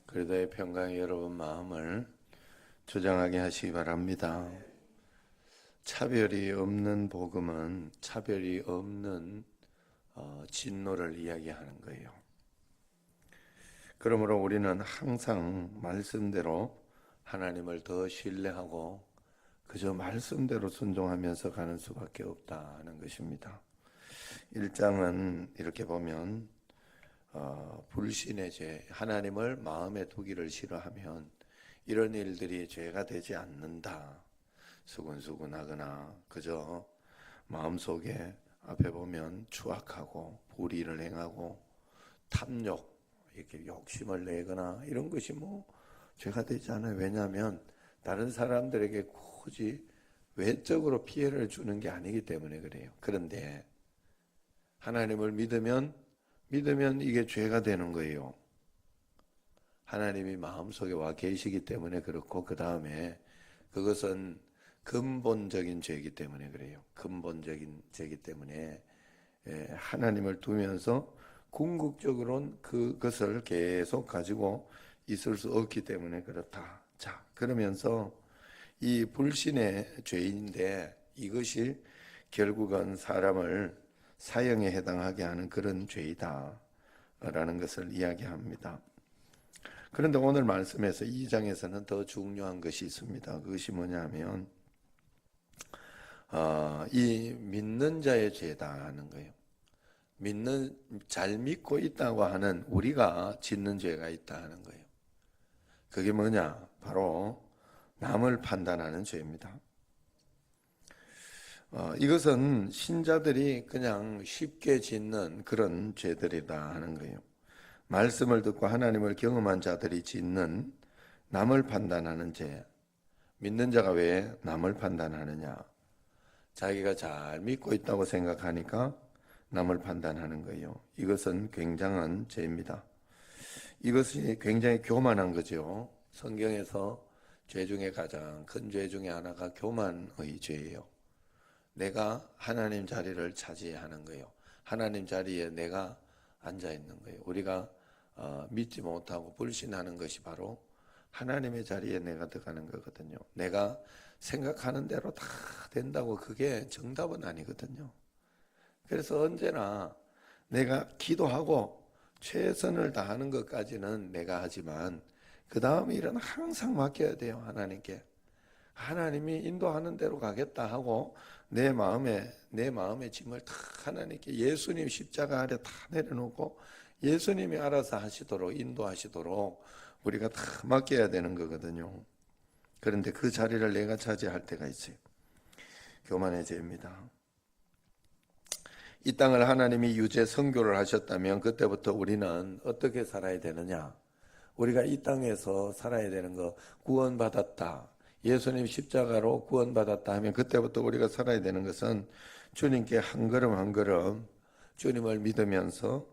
그리도의 평강이 여러분 마음을 조장하게 하시기 바랍니다. 차별이 없는 복음은 차별이 없는 진노를 이야기하는 거예요. 그러므로 우리는 항상 말씀대로 하나님을 더 신뢰하고 그저 말씀대로 순종하면서 가는 수밖에 없다는 것입니다. 1장은 이렇게 보면 불신의 죄, 하나님을 마음에 두기를 싫어하면 이런 일들이 죄가 되지 않는다. 수근수근하거나 그저 마음속에 앞에 보면 추악하고 불의를 행하고 탐욕, 이렇게 욕심을 내거나 이런 것이 죄가 되지 않아요. 왜냐하면 다른 사람들에게 굳이 외적으로 피해를 주는 게 아니기 때문에 그래요. 그런데 하나님을 믿으면 이게 죄가 되는 거예요. 하나님이 마음속에 와 계시기 때문에 그렇고, 그 다음에 그것은 근본적인 죄이기 때문에 그래요. 근본적인 죄이기 때문에 하나님을 두면서 궁극적으로는 그것을 계속 가지고 있을 수 없기 때문에 그렇다. 자, 그러면서 이 불신의 죄인데 이것이 결국은 사람을 사형에 해당하게 하는 그런 죄이다 라는 것을 이야기합니다. 그런데 오늘 말씀에서 2장에서는 더 중요한 것이 있습니다. 그것이 뭐냐면 이 믿는 자의 죄다 하는 거예요. 잘 믿고 있다고 하는 우리가 짓는 죄가 있다 하는 거예요. 그게 뭐냐? 바로 남을 판단하는 죄입니다. 이것은 신자들이 그냥 쉽게 짓는 그런 죄들이다 하는 거예요. 말씀을 듣고 하나님을 경험한 자들이 짓는 남을 판단하는 죄. 믿는 자가 왜 남을 판단하느냐? 자기가 잘 믿고 있다고 생각하니까 남을 판단하는 거예요. 이것은 굉장한 죄입니다. 이것이 굉장히 교만한 거죠. 성경에서 죄 중에 가장 큰 죄 중에 하나가 교만의 죄예요. 내가 하나님 자리를 차지하는 거예요. 하나님 자리에 내가 앉아 있는 거예요. 우리가 믿지 못하고 불신하는 것이 바로 하나님의 자리에 내가 들어가는 거거든요. 내가 생각하는 대로 다 된다고 그게 정답은 아니거든요. 그래서 언제나 내가 기도하고 최선을 다하는 것까지는 내가 하지만 그 다음 일은 항상 맡겨야 돼요. 하나님께. 하나님이 인도하는 대로 가겠다 하고 내 마음의 짐을 다 하나님께 예수님 십자가 아래 다 내려놓고 예수님이 알아서 하시도록 인도하시도록 우리가 다 맡겨야 되는 거거든요. 그런데 그 자리를 내가 차지할 때가 있어요. 교만의 죄입니다. 이 땅을 하나님이 유죄 선교를 하셨다면 그때부터 우리는 어떻게 살아야 되느냐? 우리가 이 땅에서 살아야 되는 거 구원받았다. 예수님 십자가로 구원받았다 하면 그때부터 우리가 살아야 되는 것은 주님께 한 걸음 한 걸음 주님을 믿으면서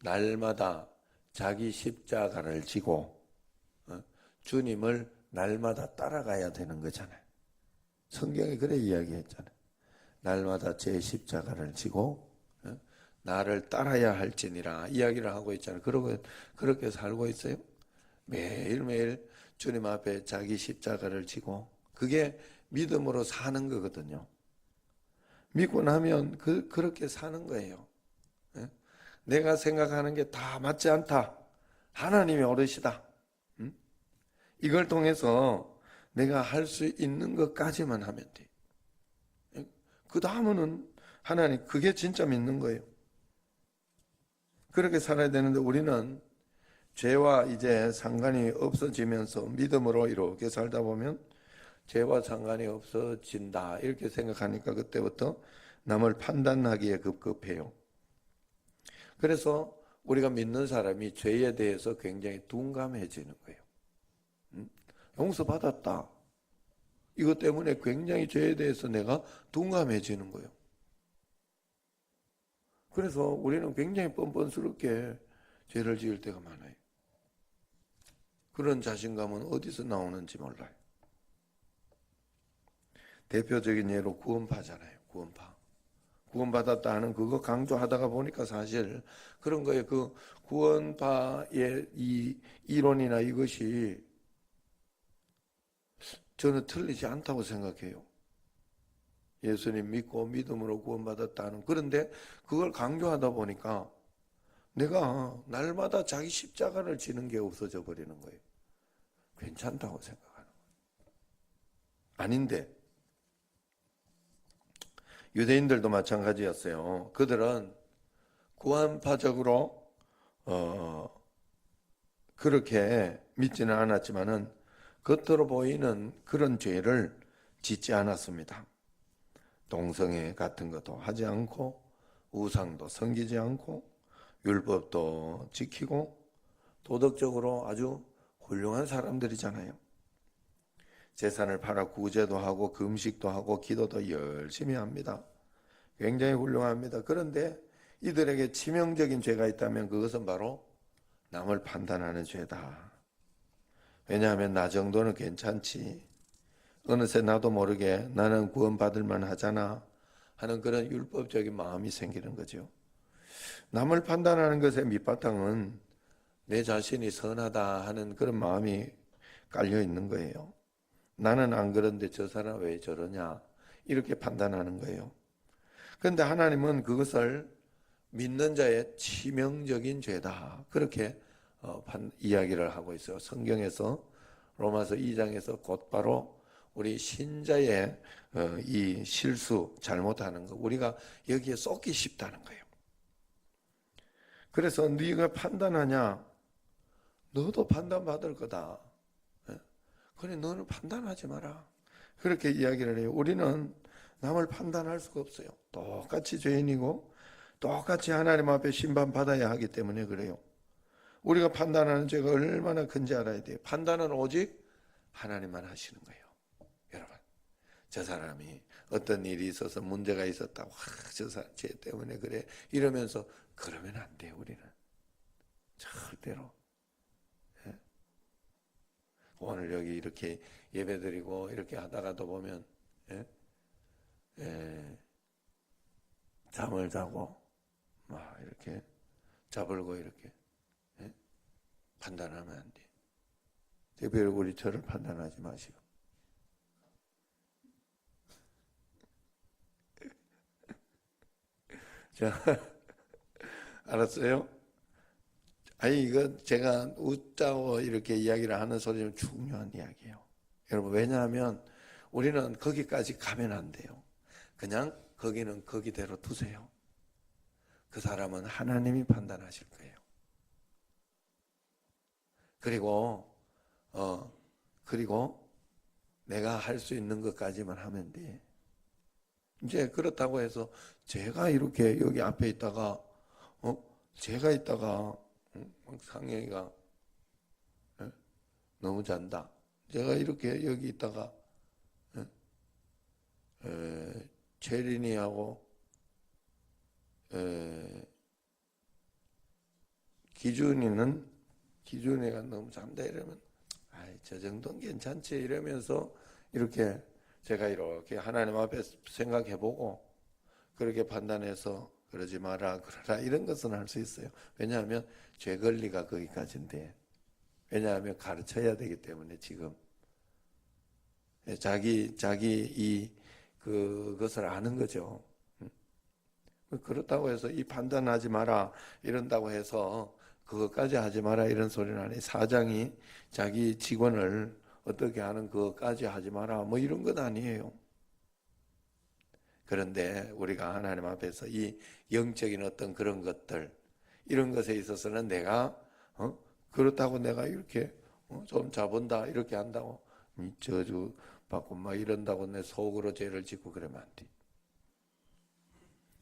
날마다 자기 십자가를 지고 주님을 날마다 따라가야 되는 거잖아요. 성경이 그래 이야기했잖아요. 날마다 제 십자가를 지고 나를 따라야 할지니라 이야기를 하고 있잖아요. 그렇게 살고 있어요. 매일매일 주님 앞에 자기 십자가를 지고 그게 믿음으로 사는 거거든요. 믿고 나면 그렇게 사는 거예요. 내가 생각하는 게 다 맞지 않다. 하나님이 옳으시다. 이걸 통해서 내가 할 수 있는 것까지만 하면 돼. 그 다음은 하나님, 그게 진짜 믿는 거예요. 그렇게 살아야 되는데 우리는 죄와 이제 상관이 없어지면서 믿음으로 이렇게 살다 보면 죄와 상관이 없어진다 이렇게 생각하니까 그때부터 남을 판단하기에 급급해요. 그래서 우리가 믿는 사람이 죄에 대해서 굉장히 둔감해지는 거예요. 용서받았다. 이것 때문에 굉장히 죄에 대해서 내가 둔감해지는 거예요. 그래서 우리는 굉장히 뻔뻔스럽게 죄를 지을 때가 많아요. 그런 자신감은 어디서 나오는지 몰라요. 대표적인 예로 구원파잖아요. 구원파. 구원받았다 하는 그거 강조하다가 보니까 사실 그런 거에 그 구원파의 이 이론이나 이것이 저는 틀리지 않다고 생각해요. 예수님 믿고 믿음으로 구원받았다 하는. 그런데 그걸 강조하다 보니까 내가 날마다 자기 십자가를 지는 게 없어져 버리는 거예요. 괜찮다고 생각하는 거예요. 아닌데 유대인들도 마찬가지였어요. 그들은 구원파적으로 그렇게 믿지는 않았지만은 겉으로 보이는 그런 죄를 짓지 않았습니다. 동성애 같은 것도 하지 않고 우상도 섬기지 않고 율법도 지키고 도덕적으로 아주 훌륭한 사람들이잖아요. 재산을 팔아 구제도 하고 금식도 하고 기도도 열심히 합니다. 굉장히 훌륭합니다. 그런데 이들에게 치명적인 죄가 있다면 그것은 바로 남을 판단하는 죄다. 왜냐하면 나 정도는 괜찮지. 어느새 나도 모르게 나는 구원받을 만하잖아 하는 그런 율법적인 마음이 생기는 거죠. 남을 판단하는 것의 밑바탕은 내 자신이 선하다 하는 그런 마음이 깔려 있는 거예요. 나는 안 그런데 저 사람 왜 저러냐 이렇게 판단하는 거예요. 그런데 하나님은 그것을 믿는 자의 치명적인 죄다 그렇게 이야기를 하고 있어요. 성경에서 로마서 2장에서 곧바로 우리 신자의 이 실수 잘못하는 거 우리가 여기에 쏟기 쉽다는 거예요. 그래서 네가 판단하냐? 너도 판단받을 거다. 그래 너는 판단하지 마라. 그렇게 이야기를 해요. 우리는 남을 판단할 수가 없어요. 똑같이 죄인이고 똑같이 하나님 앞에 심판받아야 하기 때문에 그래요. 우리가 판단하는 죄가 얼마나 큰지 알아야 돼요. 판단은 오직 하나님만 하시는 거예요. 여러분, 저 사람이 어떤 일이 있어서 문제가 있었다고 저 사람 죄 때문에 그래 이러면서 그러면 안 돼요. 우리는 절대로. 오늘 여기 이렇게 예배드리고 이렇게 하다가도 보면 잠을 자고 막 이렇게 자불고 이렇게 판단하면 안 돼. 특별히 우리 저를 판단하지 마시고. 자, 알았어요? 아니 이거 제가 웃자고 이렇게 이야기를 하는 소리는 중요한 이야기예요. 여러분 왜냐하면 우리는 거기까지 가면 안 돼요. 그냥 거기는 거기대로 두세요. 그 사람은 하나님이 판단하실 거예요. 그리고 내가 할 수 있는 것까지만 하면 돼. 이제 그렇다고 해서 제가 이렇게 여기 앞에 있다가 제가 있다가 상영이가 너무 잔다. 제가 이렇게 여기 있다가 체린이하고 기준이가 너무 잔다 이러면 저 정도는 괜찮지 이러면서 이렇게 제가 이렇게 하나님 앞에 생각해보고 그렇게 판단해서 그러지 마라 그러라 이런 것은 할 수 있어요. 왜냐하면 죄 권리가 거기까지인데 왜냐하면 가르쳐야 되기 때문에 지금 자기 그것을 아는 거죠. 그렇다고 해서 이 판단하지 마라 이런다고 해서 그것까지 하지 마라 이런 소리는 아니. 사장이 자기 직원을 어떻게 하는 그것까지 하지 마라 뭐 이런 건 아니에요. 그런데 우리가 하나님 앞에서 이 영적인 어떤 그런 것들 이런 것에 있어서는 내가 그렇다고 내가 이렇게 좀 자본다 이렇게 한다고 저주 받고 막 이런다고 내 속으로 죄를 짓고 그러면 안 돼.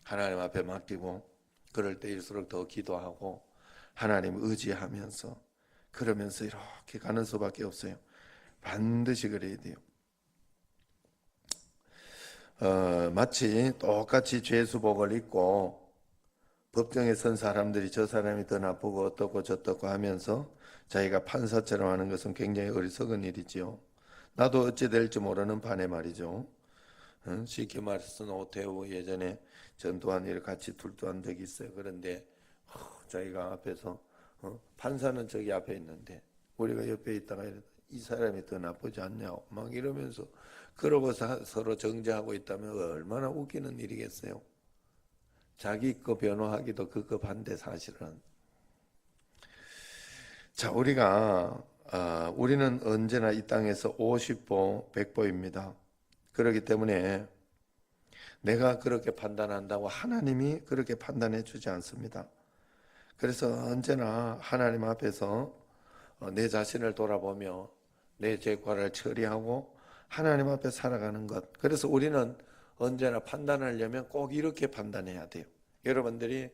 하나님 앞에 맡기고 그럴 때일수록 더 기도하고 하나님 의지하면서 그러면서 이렇게 가는 수밖에 없어요. 반드시 그래야 돼요. 마치 똑같이 죄수복을 입고 법정에 선 사람들이 저 사람이 더 나쁘고 어떻고 저떻고 하면서 자기가 판사처럼 하는 것은 굉장히 어리석은 일이지요. 나도 어찌 될지 모르는 판에 말이죠. 응? 쉽게 말해서 노태우 예전에 전두환 일 같이 출두한 적이 있어요. 그런데 자기가 앞에서 판사는 저기 앞에 있는데 우리가 옆에 있다가 이 사람이 더 나쁘지 않냐 막 이러면서 그러고 서로 정죄하고 있다면 얼마나 웃기는 일이겠어요. 자기 거 변호하기도 급급한데 사실은. 자, 우리는 언제나 이 땅에서 50보 100보입니다. 그렇기 때문에 내가 그렇게 판단한다고 하나님이 그렇게 판단해 주지 않습니다. 그래서 언제나 하나님 앞에서 내 자신을 돌아보며 내 죄과를 처리하고 하나님 앞에 살아가는 것. 그래서 우리는 언제나 판단하려면 꼭 이렇게 판단해야 돼요. 여러분들이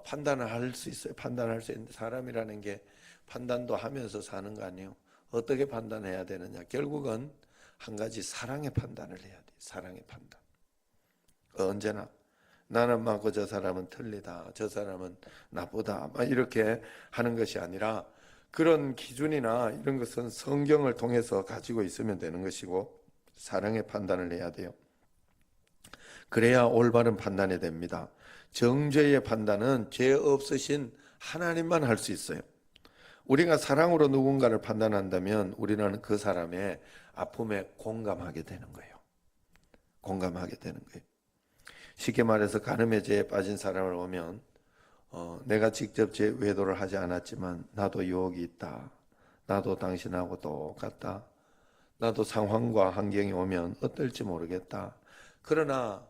판단을 할 수 있어요. 판단할 수 있는 사람이라는 게 판단도 하면서 사는 거 아니에요. 어떻게 판단해야 되느냐. 결국은 한 가지 사랑의 판단을 해야 돼요. 사랑의 판단. 언제나 나는 막 저 사람은 틀리다. 저 사람은 나쁘다. 막 이렇게 하는 것이 아니라 그런 기준이나 이런 것은 성경을 통해서 가지고 있으면 되는 것이고 사랑의 판단을 해야 돼요. 그래야 올바른 판단이 됩니다. 정죄의 판단은 죄 없으신 하나님만 할 수 있어요. 우리가 사랑으로 누군가를 판단한다면 우리는 그 사람의 아픔에 공감하게 되는 거예요. 공감하게 되는 거예요. 쉽게 말해서 간음의 죄에 빠진 사람을 보면 내가 직접 죄 외도를 하지 않았지만 나도 유혹이 있다. 나도 당신하고 똑같다. 나도 상황과 환경이 오면 어떨지 모르겠다. 그러나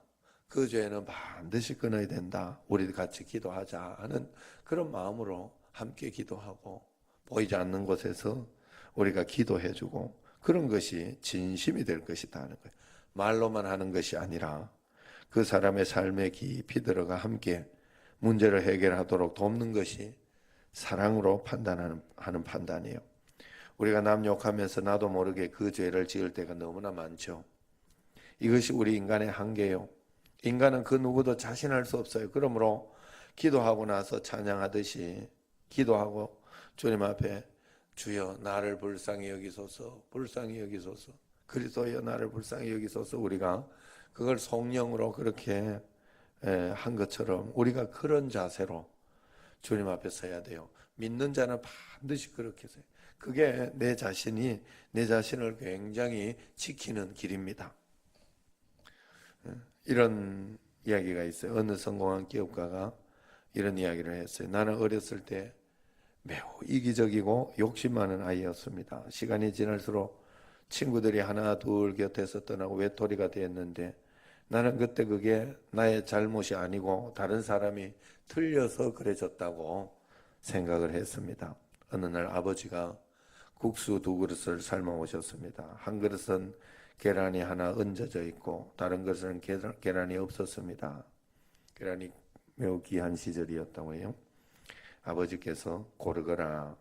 그 죄는 반드시 끊어야 된다. 우리 같이 기도하자 하는 그런 마음으로 함께 기도하고 보이지 않는 곳에서 우리가 기도해주고 그런 것이 진심이 될 것이다 하는 거예요. 말로만 하는 것이 아니라 그 사람의 삶에 깊이 들어가 함께 문제를 해결하도록 돕는 것이 사랑으로 하는 판단이에요. 우리가 남 욕하면서 나도 모르게 그 죄를 지을 때가 너무나 많죠. 이것이 우리 인간의 한계예요. 인간은 그 누구도 자신할 수 없어요. 그러므로 기도하고 나서 찬양하듯이 기도하고 주님 앞에 주여 나를 불쌍히 여기소서 불쌍히 여기소서 그리스도여 나를 불쌍히 여기소서 우리가 그걸 성령으로 그렇게 한 것처럼 우리가 그런 자세로 주님 앞에 서야 돼요. 믿는 자는 반드시 그렇게 서요. 그게 내 자신을 굉장히 지키는 길입니다. 이런 이야기가 있어요. 어느 성공한 기업가가 이런 이야기를 했어요. 나는 어렸을 때 매우 이기적이고 욕심 많은 아이였습니다. 시간이 지날수록 친구들이 하나 둘 곁에서 떠나고 외톨이가 되었는데 나는 그때 그게 나의 잘못이 아니고 다른 사람이 틀려서 그래졌다고 생각을 했습니다. 어느 날 아버지가 국수 2그릇을 삶아 오셨습니다. 한 그릇은 계란이 하나 얹어져 있고 다른 것은 계란이 없었습니다. 계란이 매우 귀한 시절이었다고 해요. 아버지께서 고르거라.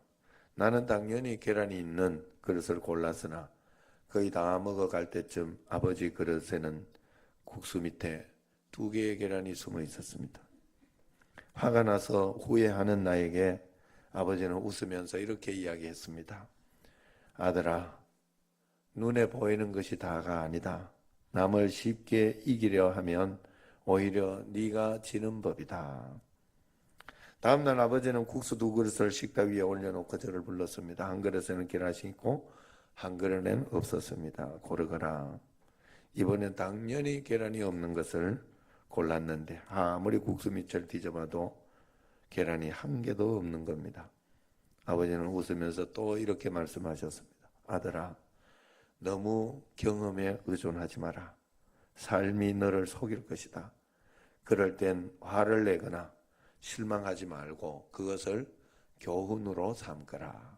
나는 당연히 계란이 있는 그릇을 골랐으나 거의 다 먹어갈 때쯤 아버지 그릇에는 국수 밑에 2개의 계란이 숨어 있었습니다. 화가 나서 후회하는 나에게 아버지는 웃으면서 이렇게 이야기했습니다. 아들아, 눈에 보이는 것이 다가 아니다. 남을 쉽게 이기려 하면 오히려 네가 지는 법이다. 다음날 아버지는 국수 2그릇을 식탁 위에 올려놓고 저를 불렀습니다. 한 그릇에는 계란이 있고 한 그릇에는 없었습니다. 고르거라. 이번엔 당연히 계란이 없는 것을 골랐는데 아무리 국수 밑을 뒤져봐도 계란이 한 개도 없는 겁니다. 아버지는 웃으면서 또 이렇게 말씀하셨습니다. 아들아, 너무 경험에 의존하지 마라. 삶이 너를 속일 것이다. 그럴 땐 화를 내거나 실망하지 말고 그것을 교훈으로 삼거라.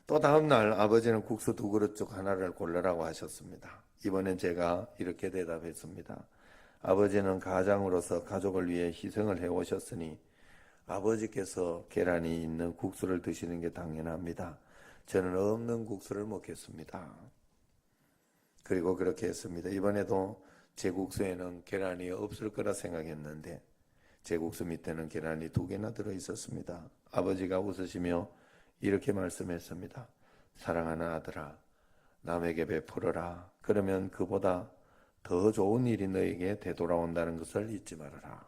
또 다음 날 아버지는 국수 2그릇 중 하나를 골라라고 하셨습니다. 이번엔 제가 이렇게 대답했습니다. 아버지는 가장으로서 가족을 위해 희생을 해오셨으니 아버지께서 계란이 있는 국수를 드시는 게 당연합니다. 저는 없는 국수를 먹겠습니다. 그리고 그렇게 했습니다. 이번에도 제 국수에는 계란이 없을 거라 생각했는데 제 국수 밑에는 계란이 2개나 들어있었습니다. 아버지가 웃으시며 이렇게 말씀했습니다. 사랑하는 아들아, 남에게 베풀어라. 그러면 그보다 더 좋은 일이 너에게 되돌아온다는 것을 잊지 말아라.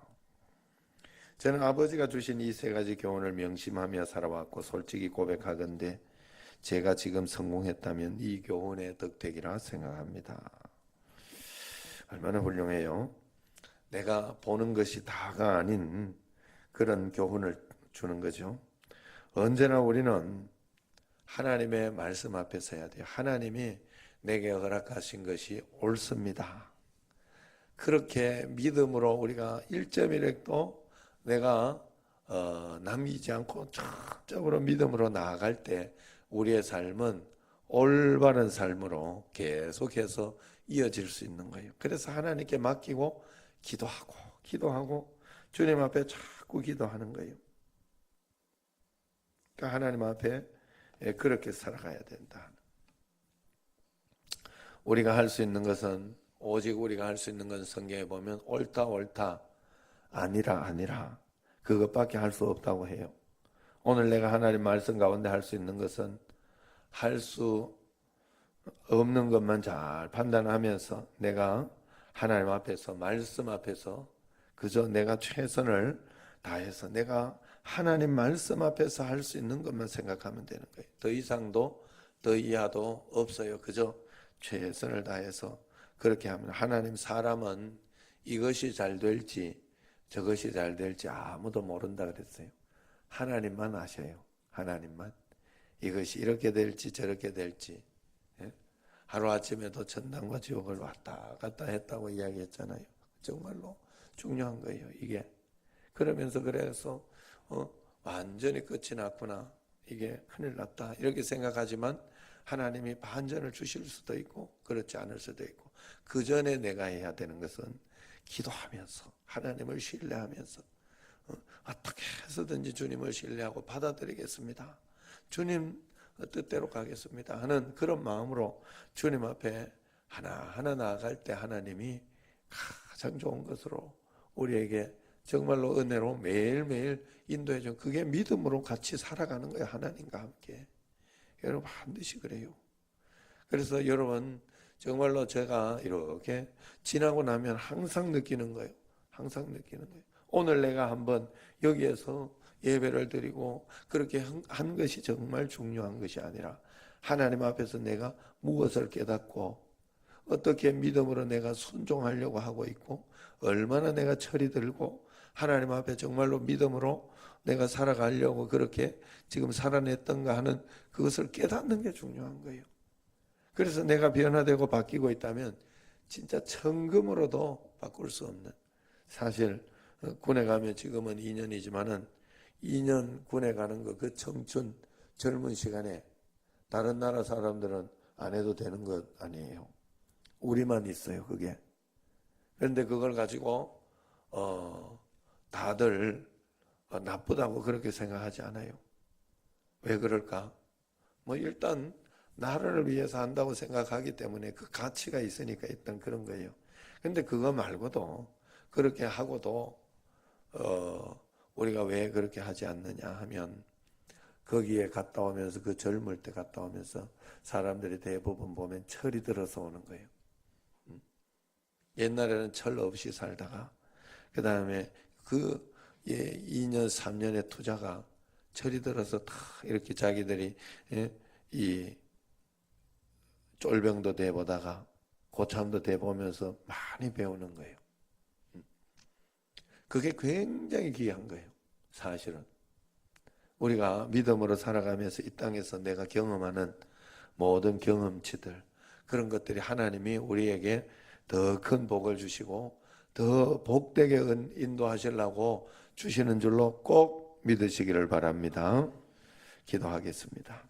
저는 아버지가 주신 이 세 가지 교훈을 명심하며 살아왔고 솔직히 고백하건대 제가 지금 성공했다면 이 교훈의 덕택이라 생각합니다. 얼마나 훌륭해요. 내가 보는 것이 다가 아닌 그런 교훈을 주는 거죠. 언제나 우리는 하나님의 말씀 앞에 서야 돼요. 하나님이 내게 허락하신 것이 옳습니다. 그렇게 믿음으로 우리가 1.1획도 내가 남기지 않고 적극적으로 믿음으로 나아갈 때 우리의 삶은 올바른 삶으로 계속해서 이어질 수 있는 거예요. 그래서 하나님께 맡기고 기도하고 주님 앞에 자꾸 기도하는 거예요. 그러니까 하나님 앞에 그렇게 살아가야 된다. 우리가 할 수 있는 것은 오직 우리가 할 수 있는 건 성경에 보면 옳다 아니라 그것밖에 할 수 없다고 해요. 오늘 내가 하나님 말씀 가운데 할 수 있는 것은 할 수 없는 것만 잘 판단하면서 내가 하나님 앞에서 말씀 앞에서 그저 내가 최선을 다해서 내가 하나님 말씀 앞에서 할 수 있는 것만 생각하면 되는 거예요. 더 이상도 더 이하도 없어요. 그저 최선을 다해서 그렇게 하면 하나님 사람은 이것이 잘 될지 저것이 잘 될지 아무도 모른다 그랬어요. 하나님만 아셔요. 하나님만. 이것이 이렇게 될지 저렇게 될지. 하루아침에도 천당과 지옥을 왔다 갔다 했다고 이야기했잖아요. 정말로 중요한 거예요. 이게. 그러면서 그래서 완전히 끝이 났구나. 이게 큰일 났다. 이렇게 생각하지만 하나님이 반전을 주실 수도 있고 그렇지 않을 수도 있고 그 전에 내가 해야 되는 것은 기도하면서 하나님을 신뢰하면서 어떻게 해서든지 주님을 신뢰하고 받아들이겠습니다. 주님 뜻대로 가겠습니다 하는 그런 마음으로 주님 앞에 하나하나 나아갈 때 하나님이 가장 좋은 것으로 우리에게 정말로 은혜로 매일매일 인도해 준 그게 믿음으로 같이 살아가는 거예요. 하나님과 함께. 여러분 반드시 그래요. 그래서 여러분 정말로 제가 이렇게 지나고 나면 항상 느끼는 거예요. 항상 느끼는 거예요. 오늘 내가 한번 여기에서 예배를 드리고 그렇게 한 것이 정말 중요한 것이 아니라 하나님 앞에서 내가 무엇을 깨닫고 어떻게 믿음으로 내가 순종하려고 하고 있고 얼마나 내가 철이 들고 하나님 앞에 정말로 믿음으로 내가 살아가려고 그렇게 지금 살아냈던가 하는 그것을 깨닫는 게 중요한 거예요. 그래서 내가 변화되고 바뀌고 있다면 진짜 천금으로도 바꿀 수 없는 사실 군에 가면 지금은 2년이지만은 2년 군에 가는 거 그 청춘 젊은 시간에 다른 나라 사람들은 안 해도 되는 것 아니에요. 우리만 있어요 그게. 그런데 그걸 가지고 다들 나쁘다고 그렇게 생각하지 않아요. 왜 그럴까? 뭐 일단 나라를 위해서 한다고 생각하기 때문에 그 가치가 있으니까 일단 그런 거예요. 근데 그거 말고도 그렇게 하고도 우리가 왜 그렇게 하지 않느냐 하면 거기에 갔다 오면서 그 젊을 때 갔다 오면서 사람들이 대부분 보면 철이 들어서 오는 거예요. 옛날에는 철 없이 살다가 그 다음에 그 2년 3년의 투자가 철이 들어서 다 이렇게 자기들이 이 쫄병도 돼보다가 고참도 돼보면서 많이 배우는 거예요. 그게 굉장히 귀한 거예요. 사실은 우리가 믿음으로 살아가면서 이 땅에서 내가 경험하는 모든 경험치들 그런 것들이 하나님이 우리에게 더 큰 복을 주시고 더 복되게 인도하시려고 주시는 줄로 꼭 믿으시기를 바랍니다. 기도하겠습니다.